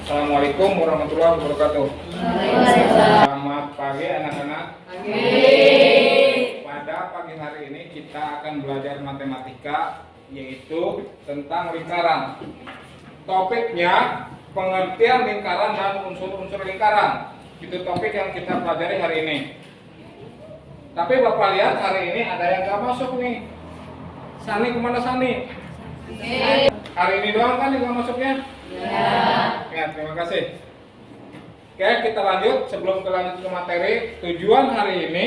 Assalamualaikum warahmatullahi wabarakatuh. Selamat pagi anak-anak. Pada pagi hari ini kita akan belajar matematika, yaitu tentang lingkaran. Topiknya pengertian lingkaran dan unsur-unsur lingkaran. Itu topik yang kita pelajari hari ini. Tapi Bapak lihat hari ini ada yang gak masuk nih. Sani kemana Sani? Hari ini doang kan yang gak masuknya? Ya, terima kasih. Oke, kita lanjut. Sebelum kita lanjut ke materi, tujuan hari ini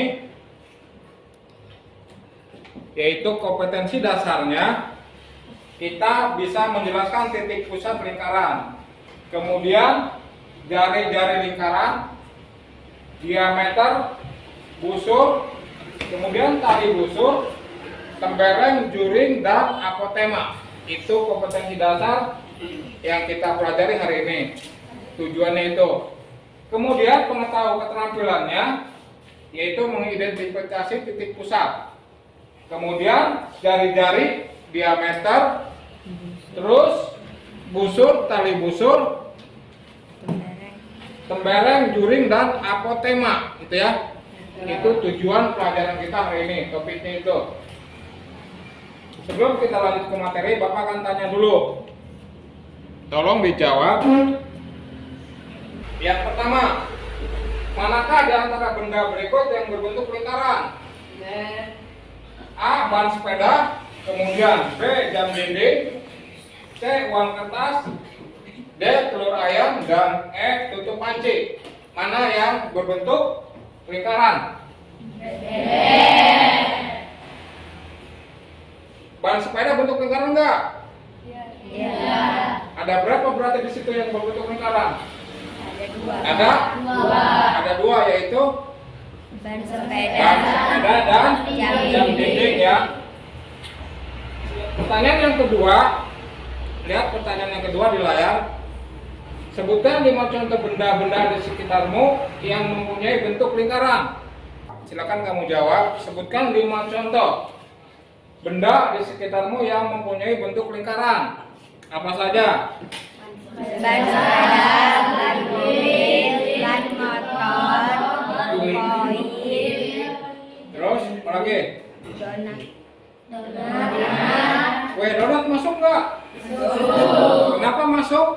yaitu kompetensi dasarnya kita bisa menjelaskan titik pusat lingkaran, kemudian jari-jari lingkaran, diameter, busur, kemudian tali busur, tembereng, juring, dan apotema. Itu kompetensi dasar yang kita pelajari hari ini. Tujuannya itu. Kemudian pengetahuan keterampilannya yaitu mengidentifikasi titik pusat. Kemudian jari-jari, diameter, terus busur, tali busur, tembereng, juring, dan apotema, gitu ya. Itu tujuan pelajaran kita hari ini, topiknya itu. Sebelum kita lanjut ke materi, Bapak akan tanya dulu. Tolong dijawab. Yang pertama, manakah di antara benda berikut yang berbentuk lingkaran? A. Ban sepeda, kemudian B. Jam dinding, C. Uang kertas, D. Telur ayam, dan E. Tutup panci. Mana yang berbentuk lingkaran? Ban sepeda bentuk lingkaran enggak? Iya. Ada berapa berarti di situ yang berbentuk lingkaran? Ada dua, yaitu ban sepeda dan jam dinding ya. Pertanyaan yang kedua, lihat pertanyaan yang kedua di layar. Sebutkan 5 contoh benda-benda di sekitarmu yang mempunyai bentuk lingkaran. Silakan kamu jawab. Sebutkan 5 contoh benda di sekitarmu yang mempunyai bentuk lingkaran. Apa saja? ban sepeda, ban mobil, ban motor, koin, Terus apa lagi? donat. Kue donat masuk nggak? Kenapa masuk?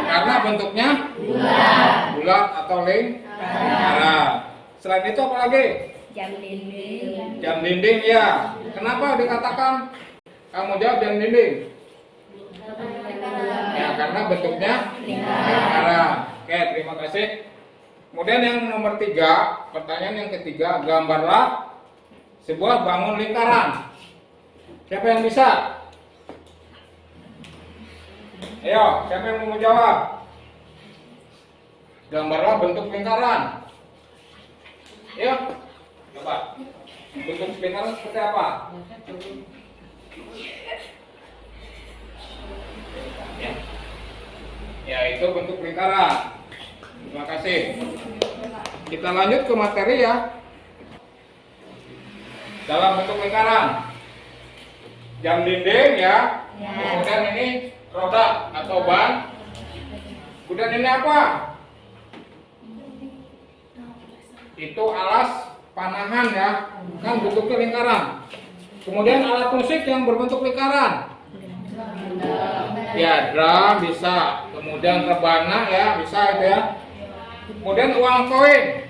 Karena bentuknya bulat atau lingkaran. Selain itu apa lagi? Jam dinding. Jam dinding ya. Kenapa dikatakan kamu jawab jam dinding? Ya, karena bentuknya lingkaran. Oke, terima kasih. Kemudian yang nomor 3, pertanyaan yang ketiga, gambarlah sebuah bangun lingkaran. Siapa yang bisa? Ayo, siapa yang mau jawab? Gambarlah bentuk lingkaran. Ayo, coba. Bentuk lingkaran seperti apa? Ya, itu bentuk lingkaran. Terima kasih. Kita lanjut ke materi ya. Dalam bentuk lingkaran, jam dinding ya. Kemudian ini roda atau ban. Kemudian ini apa? Itu alas panahan ya. Kan bentuknya lingkaran. Kemudian alat musik yang berbentuk lingkaran. Ya, drum bisa. Kemudian rebana ya, bisa itu ya. Kemudian uang koin.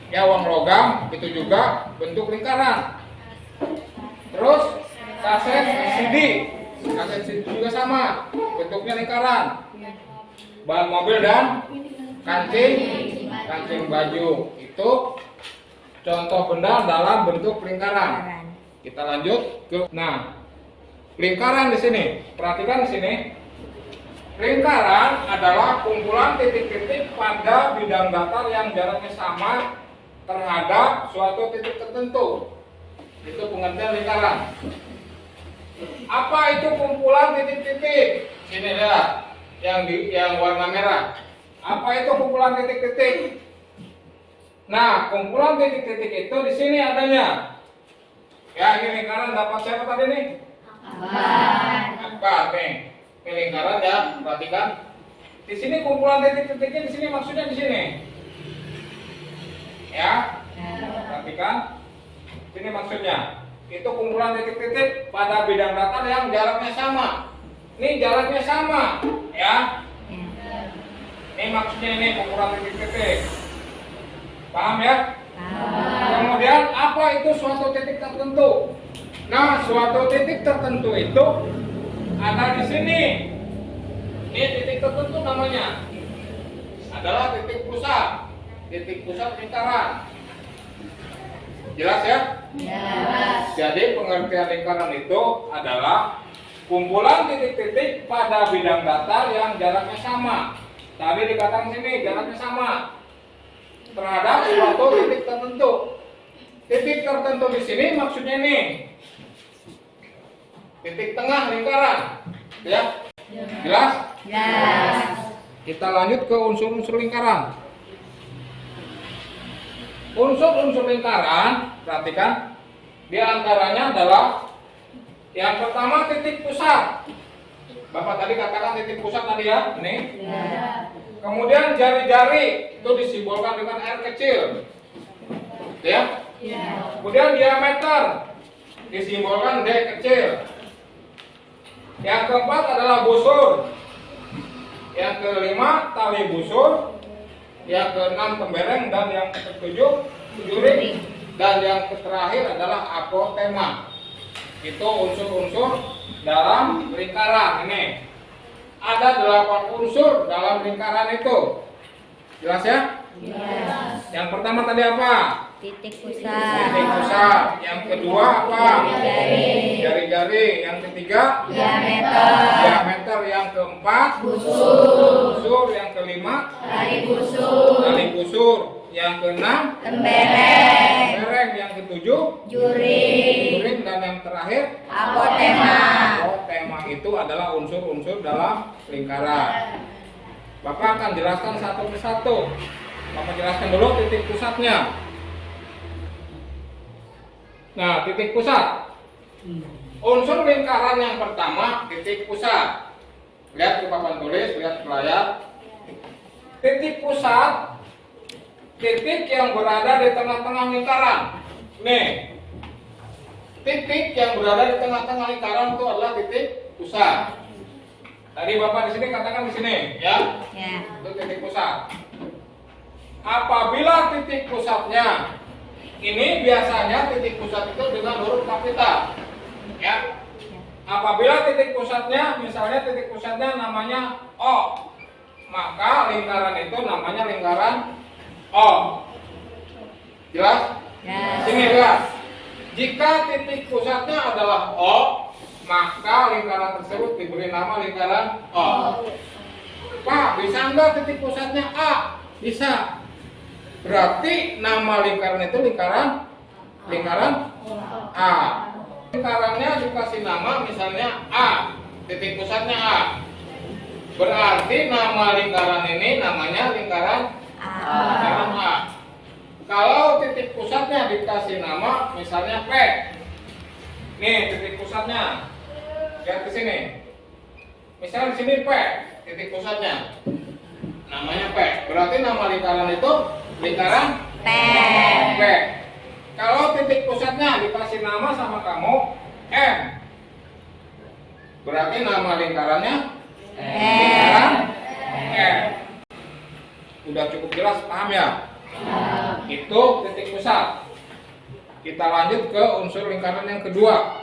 Ya, uang logam itu juga bentuk lingkaran. Terus kaset CD. Kaset CD juga sama, bentuknya lingkaran. Ban mobil dan kancing baju. Itu contoh benda dalam bentuk lingkaran. Kita lanjut ke lingkaran di sini. Perhatikan di sini. Lingkaran adalah kumpulan titik-titik pada bidang datar yang jaraknya sama terhadap suatu titik tertentu. Itu pengertian lingkaran. Apa itu kumpulan titik-titik? Sini lihat, yang warna merah. Apa itu kumpulan titik-titik? Nah, kumpulan titik-titik itu di sini adanya. Ya, ini lingkaran dapat siapa tadi nih? Akbar nih. Ini lingkaran ya, perhatikan. Di sini kumpulan titik-titiknya di sini maksudnya di sini. Ya, perhatikan. Ini maksudnya. Itu kumpulan titik-titik pada bidang datar yang jaraknya sama. Ini jaraknya sama, ya. Ini maksudnya ini kumpulan titik-titik. Paham ya? Kemudian apa itu suatu titik tertentu? Nah, suatu titik tertentu itu ada di sini. Ini titik tertentu namanya adalah titik pusat. Titik pusat lingkaran. Jelas ya? Jelas. Jadi pengertian lingkaran itu adalah kumpulan titik-titik pada bidang datar yang jaraknya sama. Tadi dikatakan sini jaraknya sama terhadap suatu titik tertentu. Titik tertentu di sini maksudnya ini titik tengah lingkaran, ya? Jelas? Jelas. Kita lanjut ke unsur-unsur lingkaran. Unsur-unsur lingkaran, perhatikan, di antaranya adalah yang pertama titik pusat. Bapak tadi katakan titik pusat tadi ya, ini. Ya. Kemudian jari-jari itu disimbolkan dengan R kecil, ya. Kemudian diameter disimbolkan D kecil. Yang keempat adalah busur. Yang kelima tali busur. Yang keenam tembereng dan yang ketujuh juring dan yang terakhir adalah apotema. Itu unsur-unsur dalam lingkaran ini. Ada 8 unsur dalam lingkaran itu. Jelas ya? Jelas. Yang pertama tadi apa? Titik pusat. Titik pusat. Yang kedua apa? Jari-jari. Jari-jari. Yang ketiga Diameter. diameter. Yang keempat Busur. busur. Yang kelima Tali busur. tali busur. Yang keenam Tembereng. tembereng. Yang ketujuh Juring. juring dan yang terakhir Apotema. apotema. Itu adalah unsur-unsur dalam lingkaran. Bapak akan jelaskan satu persatu. Bapak jelaskan dulu titik pusatnya. Nah, titik pusat. Unsur lingkaran yang pertama, titik pusat. Lihat di papan tulis, lihat di layar. Titik pusat, titik yang berada di tengah-tengah lingkaran. Nih, titik yang berada di tengah-tengah lingkaran itu adalah titik pusat. Tadi Bapak di sini katakan di sini, ya. Ya. Itu titik pusat. Apabila titik pusatnya ini biasanya titik pusat itu dengan huruf kapital, ya. Apabila titik pusatnya, misalnya titik pusatnya namanya O, maka lingkaran itu namanya lingkaran O. Jelas? Ya. Sini lihat. Jika titik pusatnya adalah O, maka lingkaran tersebut diberi nama lingkaran O. Pak, bisa enggak titik pusatnya A? Bisa. Berarti nama lingkaran itu lingkaran A. Lingkarannya dikasih nama misalnya A, titik pusatnya A. Berarti nama lingkaran ini namanya lingkaran A. Kalau titik pusatnya dikasih nama misalnya P. Nih titik pusatnya. Lihat ke sini. Misalnya di sini P, titik pusatnya. Namanya P. Berarti nama lingkaran itu lingkaran P. P. Kalau titik pusatnya dikasih nama sama kamu M, berarti nama lingkarannya lingkaran M. Udah cukup jelas, paham ya? Itu titik pusat. Kita lanjut ke unsur lingkaran yang kedua.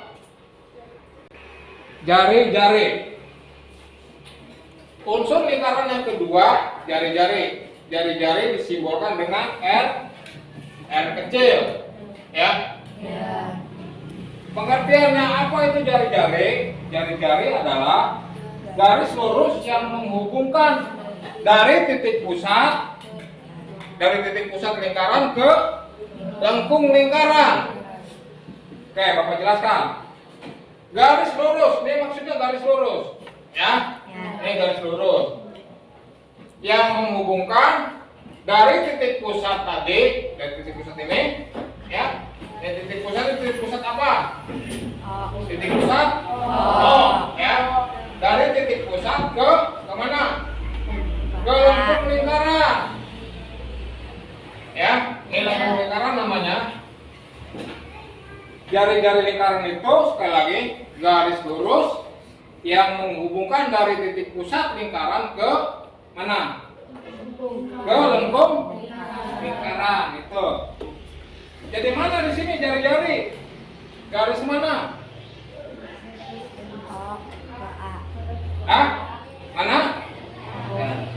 Jari-jari. Unsur lingkaran yang kedua, jari-jari. Jari-jari disimbolkan dengan R kecil, ya. Pengertiannya apa itu jari-jari? Jari-jari adalah garis lurus yang menghubungkan dari titik pusat lingkaran ke lengkung lingkaran. Oke, Bapak jelaskan. Garis lurus, ini maksudnya garis lurus, ya. Ini garis lurus yang menghubungkan dari titik pusat tadi, dari titik pusat ini, ya. Titik pusat apa? Titik pusat O, ya. Dari titik pusat jari-jari lingkaran itu sekali lagi garis lurus yang menghubungkan dari titik pusat lingkaran ke mana? Ke lengkung lingkaran itu. Jadi mana di sini jari-jari? Garis mana? Ah, mana?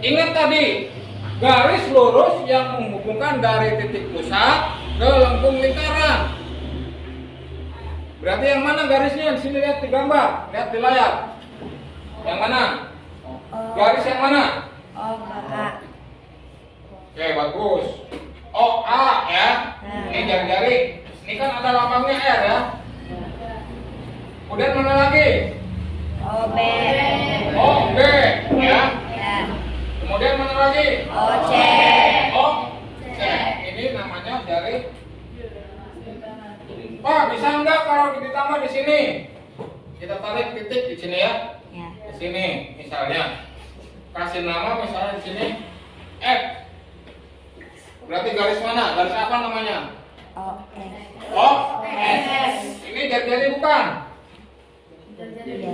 Ingat tadi garis lurus yang menghubungkan dari titik pusat ke lengkung lingkaran. Berarti yang mana garisnya? Di sini lihat di gambar, lihat di layar. Yang mana? Garis yang mana? Oke, bagus. OA ya. Ini jari-jari. Ini kan ada lambangnya R ya. Kemudian mana lagi? OB. OB ya. Kemudian mana lagi? OC. OC. Ini namanya jari. Pak, bisa enggak kalau ditambah di sini? Kita tarik titik di sini ya. Di sini misalnya. Kasih nama misalnya di sini F. Berarti garis mana? Garis apa namanya? OS. Ini jari-jari bukan?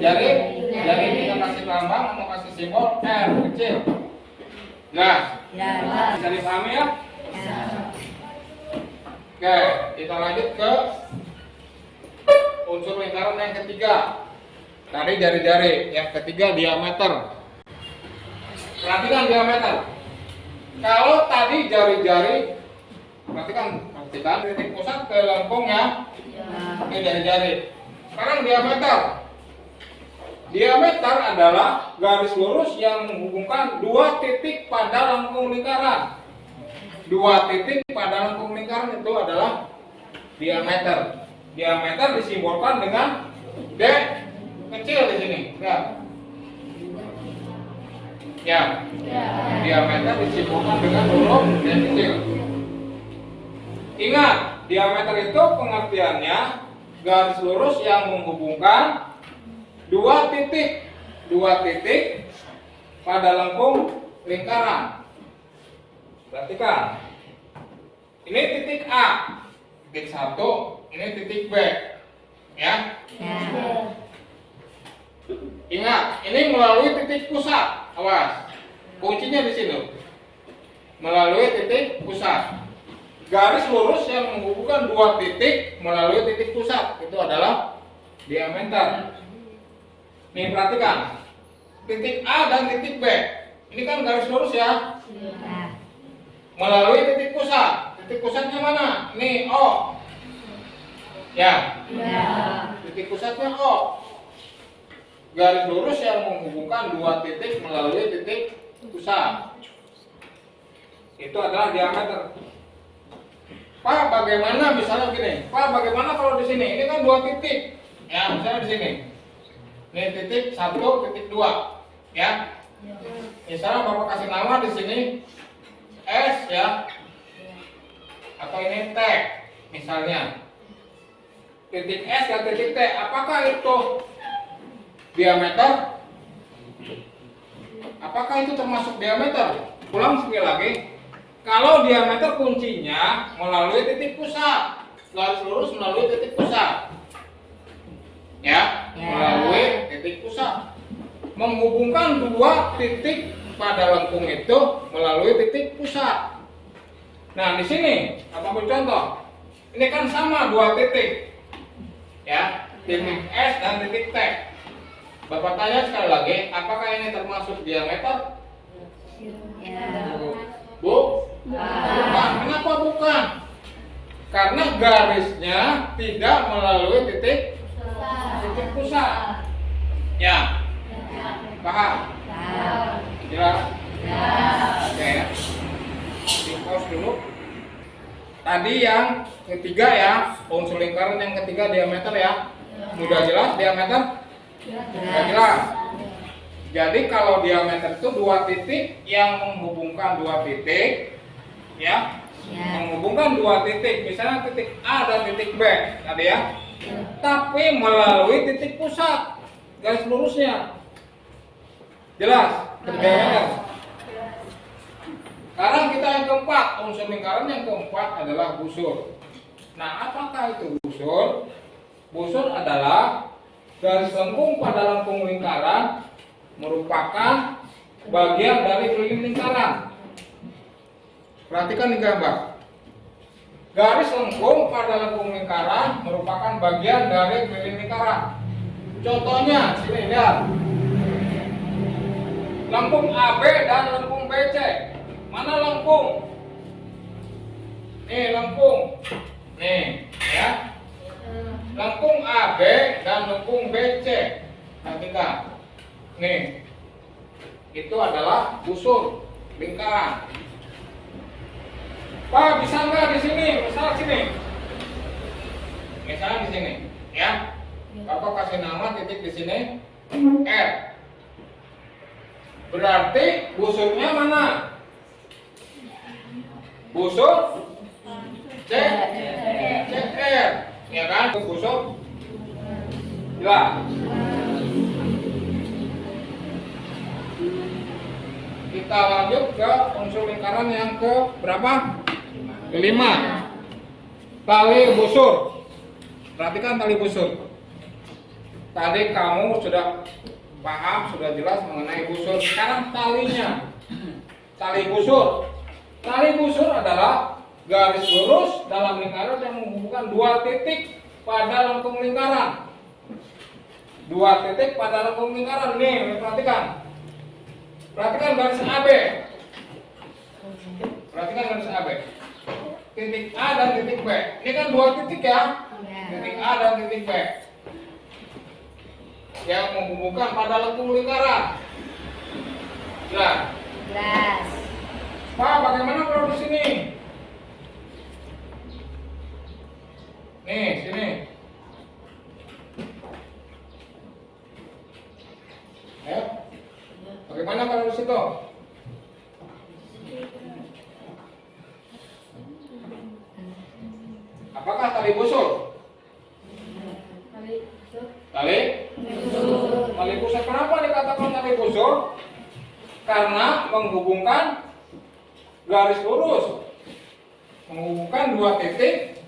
Jari kita kasih lambang atau kasih simbol R kecil. Nah, bisa dipahami ya? Oke, kita lanjut ke unsur lingkaran yang ketiga. Tadi jari-jari, yang ketiga diameter. Perhatikan diameter. Kalau tadi jari-jari, perhatikan titik pusat ke lengkungnya, ini jari-jari. Sekarang diameter. Diameter adalah garis lurus yang menghubungkan dua titik pada lengkung lingkaran. Dua titik pada lengkung lingkaran itu adalah diameter. Diameter disimbolkan dengan D kecil di sini. Ya. Diameter disimbolkan dengan huruf D kecil. Ingat, diameter itu pengertiannya garis lurus yang menghubungkan dua titik pada lengkung lingkaran. Perhatikan, ini titik A, titik 1, ini titik B, ya. Ingat, ini melalui titik pusat. Awas, kuncinya di sini. Melalui titik pusat. Garis lurus yang menghubungkan dua titik melalui titik pusat itu adalah diameter. Nih perhatikan, titik A dan titik B. Ini kan garis lurus ya. Melalui titik pusat. Titik pusatnya mana? Nih O. Ya. Titik pusatnya O. Garis lurus yang menghubungkan dua titik melalui titik pusat. Itu adalah diameter. Pak, bagaimana misalnya gini? Pak, bagaimana kalau di sini? Ini kan dua titik. Ya, misalnya di sini. Ini titik 1, titik 2, ya. Misalnya Bapak kasih nama di sini S ya, atau ini T, misalnya. Titik S dan titik T, apakah itu diameter? Apakah itu termasuk diameter? Ulang sekali lagi. Kalau diameter kuncinya melalui titik pusat, garis lurus melalui titik pusat. Ya, melalui titik pusat, menghubungkan dua titik pada lengkung itu melalui titik pusat. Nah, di sini apa contoh? Ini kan sama dua titik, ya, titik S dan titik T. Bapak tanya sekali lagi, apakah ini termasuk diameter? Bu? Bukan. Kenapa bukan? Karena garisnya tidak melalui titik pusat. Ya. Paham? Jelas? Oke ya. Di pause dulu. Tadi yang ketiga ya, unsur lingkaran yang ketiga diameter ya. Sudah jelas diameter? Sudah jelas. Jadi kalau diameter itu dua titik yang menghubungkan dua titik, ya. Menghubungkan dua titik, misalnya titik A dan titik B tadi ya. Tapi melalui titik pusat garis lurusnya. Jelas? Diameter. Sekarang kita yang keempat, unsur lingkaran yang keempat adalah busur. Nah, apakah itu busur? Busur adalah garis lengkung pada lengkung lingkaran, merupakan bagian dari keliling lingkaran. Perhatikan di gambar. Garis lengkung pada lengkung lingkaran merupakan bagian dari keliling lingkaran. Contohnya, sini lihat. Lengkung AB dan lengkung BC. Mana lengkung? Nih lengkung. Nih, ya. Lengkung AB dan lengkung BC. Perhatikan. Nih. Itu adalah busur lingkaran. Pak, bisa nggak di sini? Misal sini. Misalnya di sini, ya. Bapak kasih nama titik di sini R. Berarti busurnya mana? Busur CR, ya kan? Busur. Jelas. Kita lanjut ke unsur lingkaran yang ke berapa? Kelima. Tali busur. Perhatikan tali busur. Tadi kamu sudah paham, sudah jelas mengenai busur. Sekarang talinya. Tali busur. Tali busur adalah garis lurus dalam lingkaran yang menghubungkan dua titik pada lengkung lingkaran. Dua titik pada lengkung lingkaran. Nih, perhatikan. Perhatikan garis AB. Perhatikan garis AB. Titik A dan titik B. Ini kan dua titik ya. Titik A dan titik B. Yang menghubungkan pada lengkung lingkaran. Jelas. Jelas. Pak, bagaimana kalau di sini? Nih, sini. Ya. Bagaimana kalau di situ? Apakah tali busur? Tali? Tali busur. Kenapa dikatakan tali busur? Karena menghubungkan garis lurus, menghubungkan dua titik,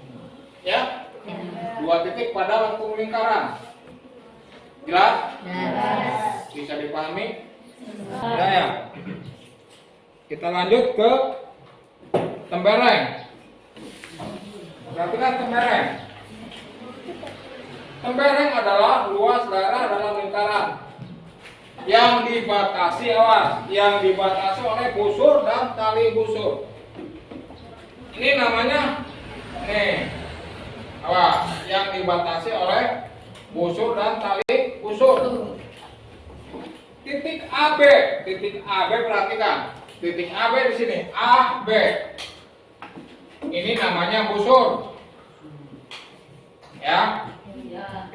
ya, dua titik pada lengkung lingkaran. Jelas? Jelas. Bisa dipahami? Ya. Kita lanjut ke tembereng. Perhatikan tembereng. Tembereng adalah luas daerah dalam lingkaran yang dibatasi, awas, yang dibatasi oleh busur dan tali busur. Ini namanya, nih, awas, yang dibatasi oleh busur dan tali busur. Titik AB, perhatikan, titik AB di sini, AB. Ini namanya busur, ya.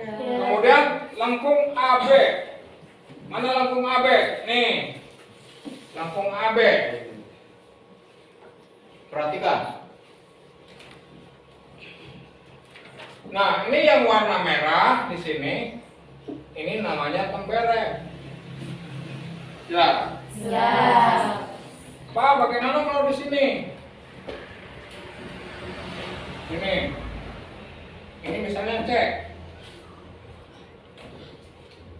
Kemudian lengkung AB. Mana lengkung AB? Nih, lengkung AB. Perhatikan. Nah, ini yang warna merah di sini. Ini namanya tembereng. Jelas? Jelas. Pak, bagaimana kalau di sini? Ini misalnya C.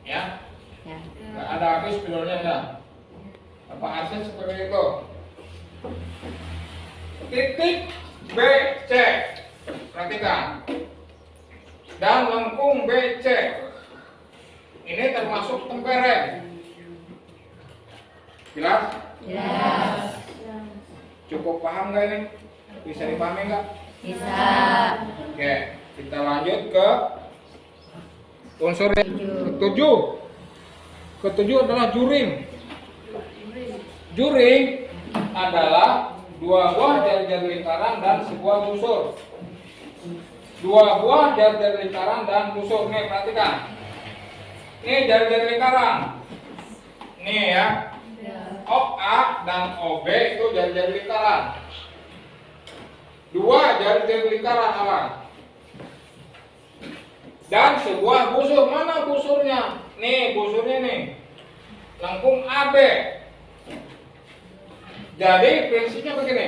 Ya. Nggak ada habis spidolnya ya. Apa artinya seperti itu? Titik BC. Perhatikan. Dan lengkung BC. Ini termasuk tembereng. Jelas? Jelas. Cukup paham nggak ini? Bisa dipahami nggak? Bisa. Oke, kita lanjut ke unsur yang ketujuh. Ketujuh adalah juring. Juring adalah dua buah jari-jari lingkaran dan sebuah busur. Dua buah jari-jari lingkaran dan busur. Nih, perhatikan. Ini jari-jari lingkaran. Nih ya. OA dan OB itu jari-jari lingkaran. Dua jari-jari lingkaran awan. Dan sebuah busur. Mana busurnya? Nih busurnya nih. Lengkung AB. Jadi prinsipnya begini.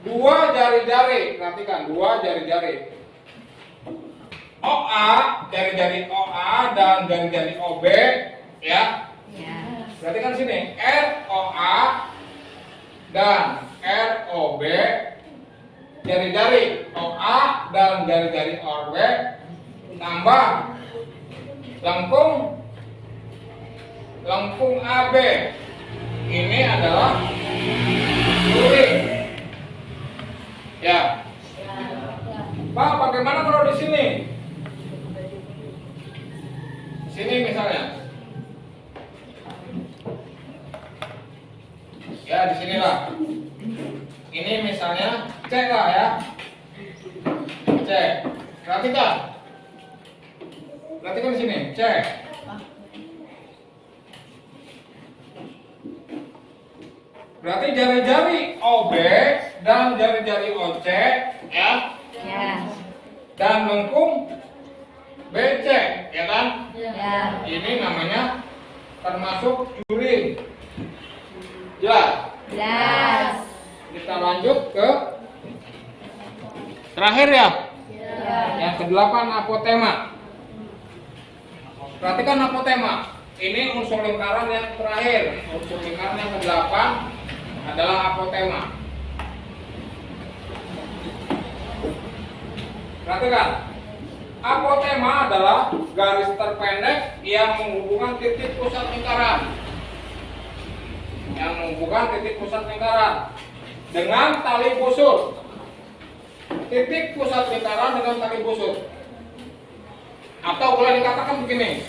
Dua jari-jari. Perhatikan, dua jari-jari. OA, jari-jari OA dan jari-jari OB, ya. Ya. Berarti kan sini ROA dan ROB, jari-jari OA dan jari-jari OB tambah lengkung AB. Ini adalah luring. Ya. Pak, bagaimana kalau di sini? Sini misalnya. Ya, di sinilah. Ini misalnya C lah ya. C. Perhatikan. Perhatikan di sini, C. Berarti jari-jari OB dan jari-jari OC ya. Ya. Dan lengkung BC, ya kan? Ya. Ini namanya termasuk luring. Ya. Jelas. Kita lanjut ke terakhir ya. Ya. Yang kedelapan, apotema. Perhatikan apotema. Ini unsur lingkaran yang terakhir. Unsur lingkaran yang kedelapan adalah apotema. Perhatikan. Apotema adalah garis terpendek yang menghubungkan titik pusat lingkaran. Yang menghubungkan titik pusat lingkaran dengan tali busur. Titik pusat lingkaran dengan tali busur. Atau boleh dikatakan begini.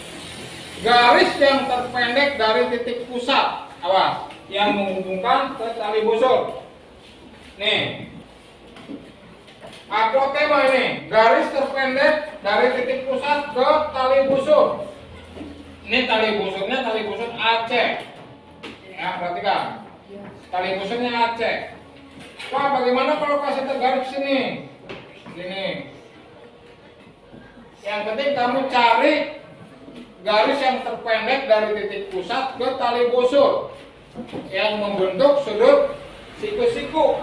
Garis yang terpendek dari titik pusat, awas, yang menghubungkan ke tali busur. Nih, apotema ini garis terpendek dari titik pusat ke tali busur. Ini tali busurnya tali busur AC. Ya, perhatikan. Tali busurnya AC. Wah, bagaimana kalau kasih garis sini? Sini. Yang penting kamu cari garis yang terpendek dari titik pusat ke tali busur yang membentuk sudut siku-siku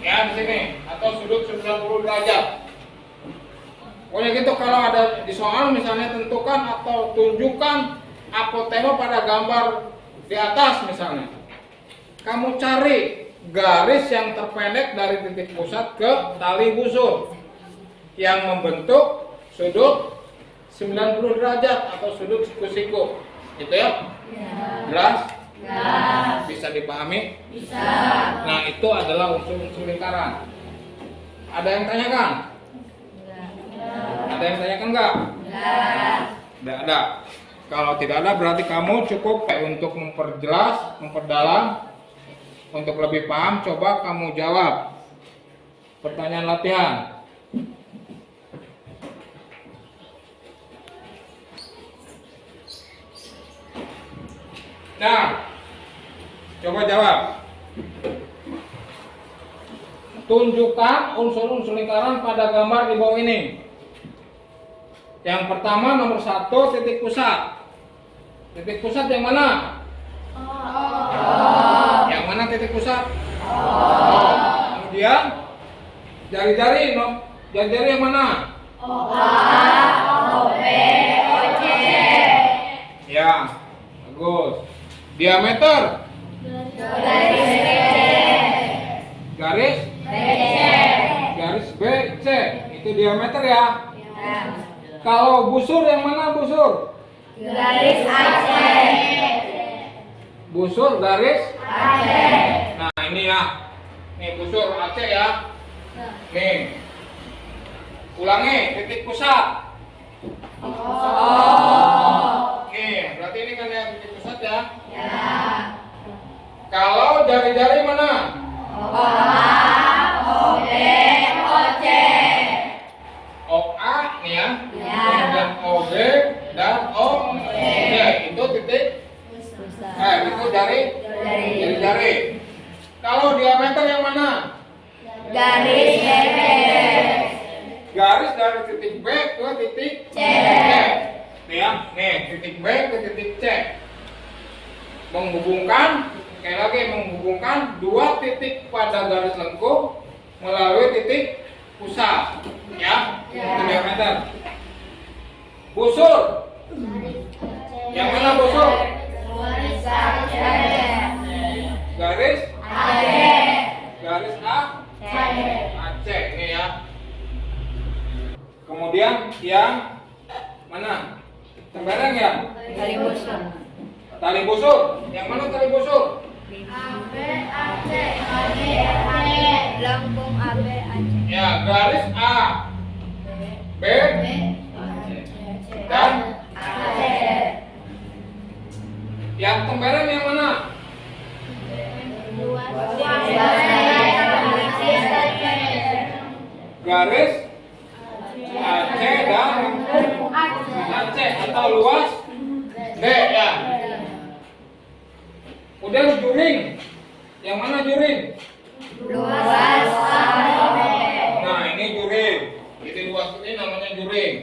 ya di sini atau sudut 90 derajat. Pokoknya gitu. Kalau ada di soal misalnya tentukan atau tunjukkan apotema pada gambar di atas misalnya. Kamu cari garis yang terpendek dari titik pusat ke tali busur yang membentuk sudut 90 derajat atau sudut siku-siku. Gitu ya? Jelas? Jelas. Bisa dipahami? Bisa. Nah, itu adalah unsur-unsur lingkaran. Ada yang tanyakan? Ada yang tanyakan enggak? Jelas. Tidak ada. Kalau tidak ada berarti kamu cukup untuk memperjelas, memperdalam. Untuk lebih paham, coba kamu jawab pertanyaan latihan. Nah, coba jawab. Tunjukkan unsur-unsur lingkaran pada gambar di bawah ini. Yang pertama nomor 1, titik pusat. Titik pusat yang mana? Yang mana titik pusat? Kemudian jari-jari, jari-jari yang mana? Ya, bagus. Diameter garis BC itu diameter ya. Kalau busur yang mana busur? Garis AC. Busur garis AC. Nah ini ya. Nih busur AC ya. Nih. Ulangi titik pusat. Nih, berarti ini kan yang titik pusat ya. Kalau jari-jari mana? OA nih ya. Kemudian OB dan OC. Itu titik. Itu jari. Kalau diameter yang mana? Garis DC. Garis dari titik B ke titik C. Nih ya, nih titik B ke titik C. Menghubungkan, sekali lagi menghubungkan dua titik pada garis lengkung melalui titik pusat, ya. Itu diameter. Busur. Yang mana busur? Garis garis Aceh ini ya. Kemudian yang mana? Tembereng ya? Tali busur. Yang mana tali busur? Lambung AB Aceh. Ya, garis A, B, dan yang tembereng yang mana? Garis Aceh dan Aceh atau luas D ya. Udah juring. Yang mana juring? Nah, ini juring. Ini luas ini namanya juring.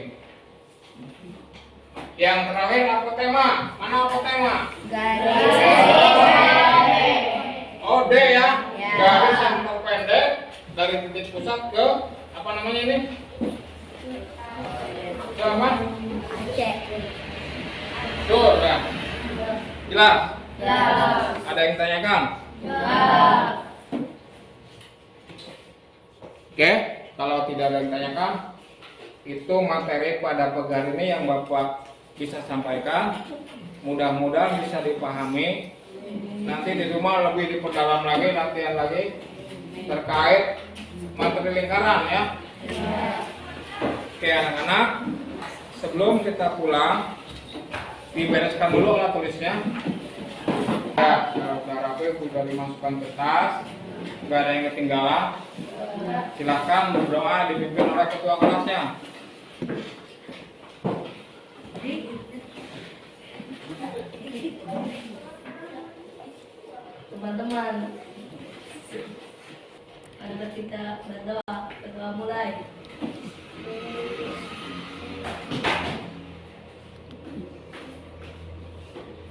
Yang terakhir apa tema? Mana apa tema? Oh, D ya. Garis yang terpendek dari titik pusat ke apa namanya ini? Ke apa? Betul ya. Jelas? Ada yang tanyakan? Oke, kalau tidak ada yang tanyakan, itu materi pada pekan ini yang Bapak bisa sampaikan. Mudah-mudahan bisa dipahami. Nanti di rumah lebih diperdalam lagi, latihan lagi terkait materi lingkaran ya. Oke anak-anak, sebelum kita pulang, dibereskan dulu lah tulisnya. Ya, udah rapi, sudah dimasukkan ke tas, nggak ada yang ketinggalan. Silahkan berdoa dipimpin oleh ketua kelasnya. Teman-teman, mari kita berdoa. Berdoa mulai.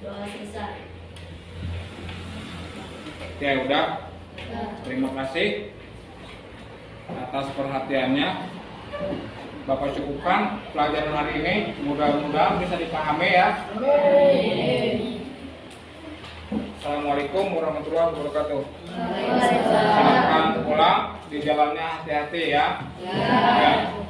Doa selesai. Oke, udah. Terima kasih atas perhatiannya. Bapak cukupkan pelajaran hari ini. Mudah-mudahan bisa dipahami ya. Assalamualaikum warahmatullahi wabarakatuh. Silakan pulang, di jalannya hati-hati ya. Ya.